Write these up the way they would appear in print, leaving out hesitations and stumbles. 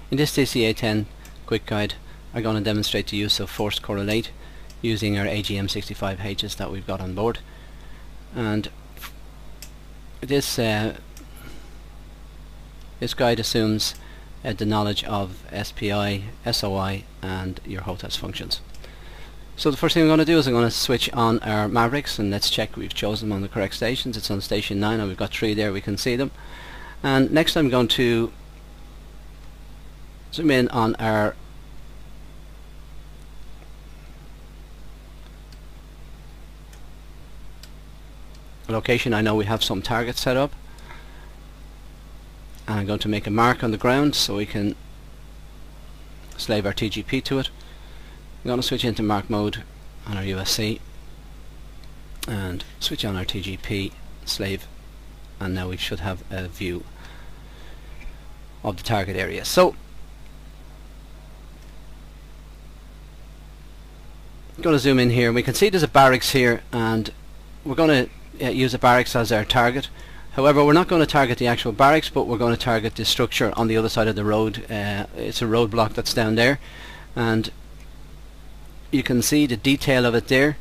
In this DC-A10 quick guide I'm going to demonstrate the use of force correlate using our AGM65Hs that we've got on board, and this guide assumes the knowledge of SPI, SOI and your HOTAS functions. So the first thing I'm going to do is I'm going to switch on our Mavericks, and let's check we've chosen them on the correct stations. It's on station 9 and we've got 3 there, we can see them. And next I'm going to zoom in on our location. I know we have some targets set up, and I'm going to make a mark on the ground so we can slave our TGP to it. I'm going to switch into mark mode on our USC and switch on our TGP slave, and now we should have a view of the target area. So I'm going to zoom in here, and we can see there's a barracks here, and we're going to use a barracks as our target. However, we're not going to target the actual barracks, but we're going to target the structure on the other side of the road. It's a roadblock that's down there, and you can see the detail of it there.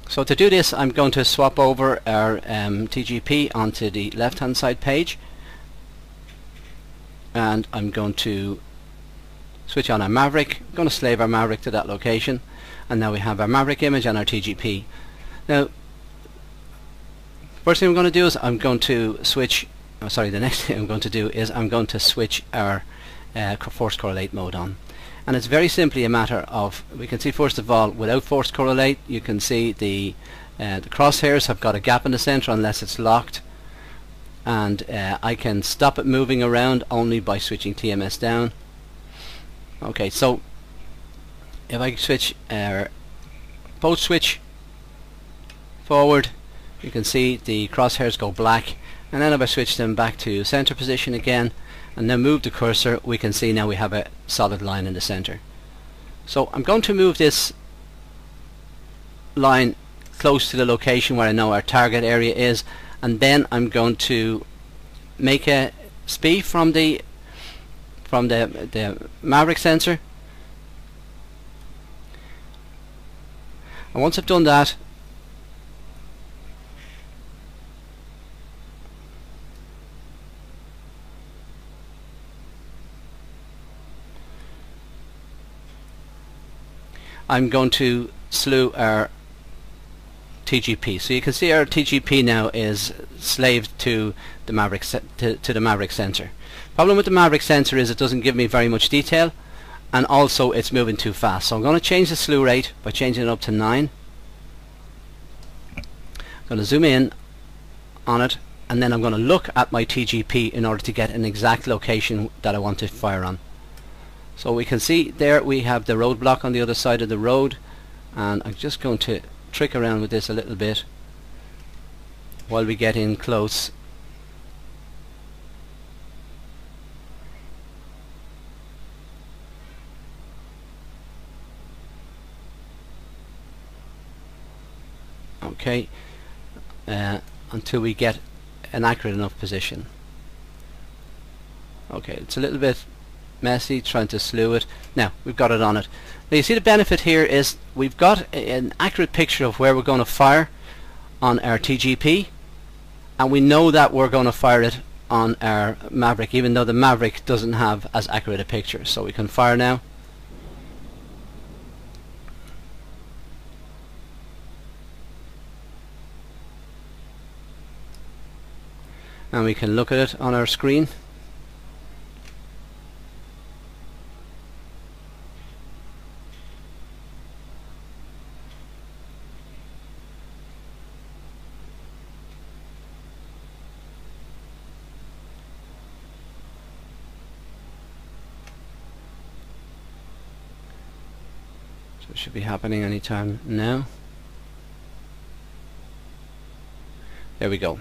So to do this, I'm going to swap over our TGP onto the left hand side page, and I'm going to switch on our Maverick. I'm going to slave our Maverick to that location, and now we have our Maverick image and our TGP. Now first thing I'm going to do is I'm going to switch, the next thing I'm going to do is I'm going to switch our force correlate mode on. And it's very simply a matter of, we can see first of all, without force correlate you can see the crosshairs have got a gap in the center unless it's locked, and I can stop it moving around only by switching TMS down. Okay, so if I switch both switch forward, you can see the crosshairs go black, and then if I switch them back to center position again and then move the cursor, we can see now we have a solid line in the center. So I'm going to move this line close to the location where I know our target area is, and then I'm going to make a SPI from the Maverick sensor. And once I've done that, I'm going to slew our TGP. So you can see our TGP now is slaved to the Maverick to the Maverick sensor. Problem with the Maverick sensor is it doesn't give me very much detail, and also it's moving too fast. So I'm going to change the slew rate by changing it up to 9. I'm going to zoom in on it, and then I'm going to look at my TGP in order to get an exact location that I want to fire on. So we can see there we have the roadblock on the other side of the road, and I'm just going to trick around with this a little bit while we get in close. Okay, until we get an accurate enough position. Okay, it's a little bit messy trying to slew it. Now we've got it on it. Now you see the benefit here is we've got an accurate picture of where we're going to fire on our TGP, and we know that we're going to fire it on our Maverick, even though the Maverick doesn't have as accurate a picture. So we can fire now. And we can look at it on our screen. So it should be happening anytime now. There we go.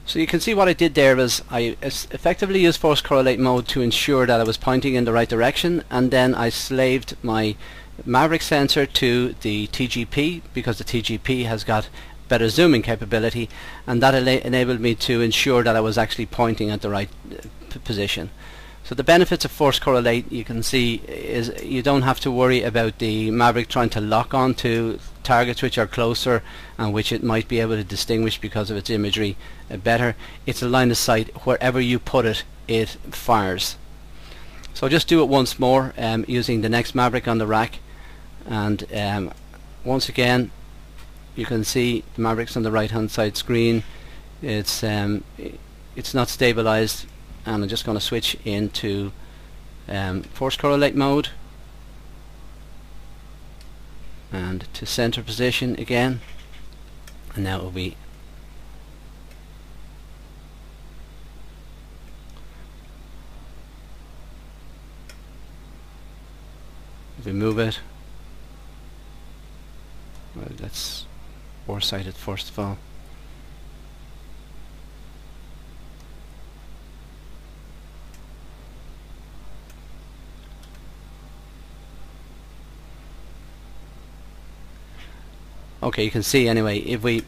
So you can see what I did there was I effectively used force correlate mode to ensure that I was pointing in the right direction, and then I slaved my Maverick sensor to the TGP because the TGP has got better zooming capability, and that enabled me to ensure that I was actually pointing at the right position. So the benefits of Force Correlate, you can see, is you don't have to worry about the Maverick trying to lock on to targets which are closer and which it might be able to distinguish because of its imagery better. It's a line of sight. Wherever you put it, it fires. So just do it once more using the next Maverick on the rack, and once again you can see the Mavericks on the right hand side screen. It's not stabilized, and I'm just going to switch into Force Correlate mode and to center position again, and now it will be if we move it, well, let's foresight it first of all. Okay, you can see anyway, if we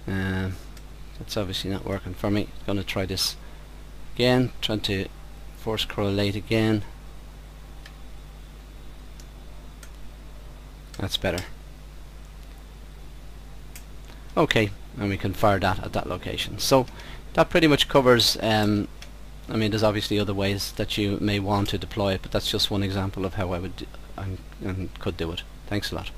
that's obviously not working for me. I'm going to try this again, trying to Force Correlate again. That's better. Okay, and we can fire that at that location. So that pretty much covers I mean, there's obviously other ways that you may want to deploy it, but that's just one example of how I would and could do it. Thanks a lot.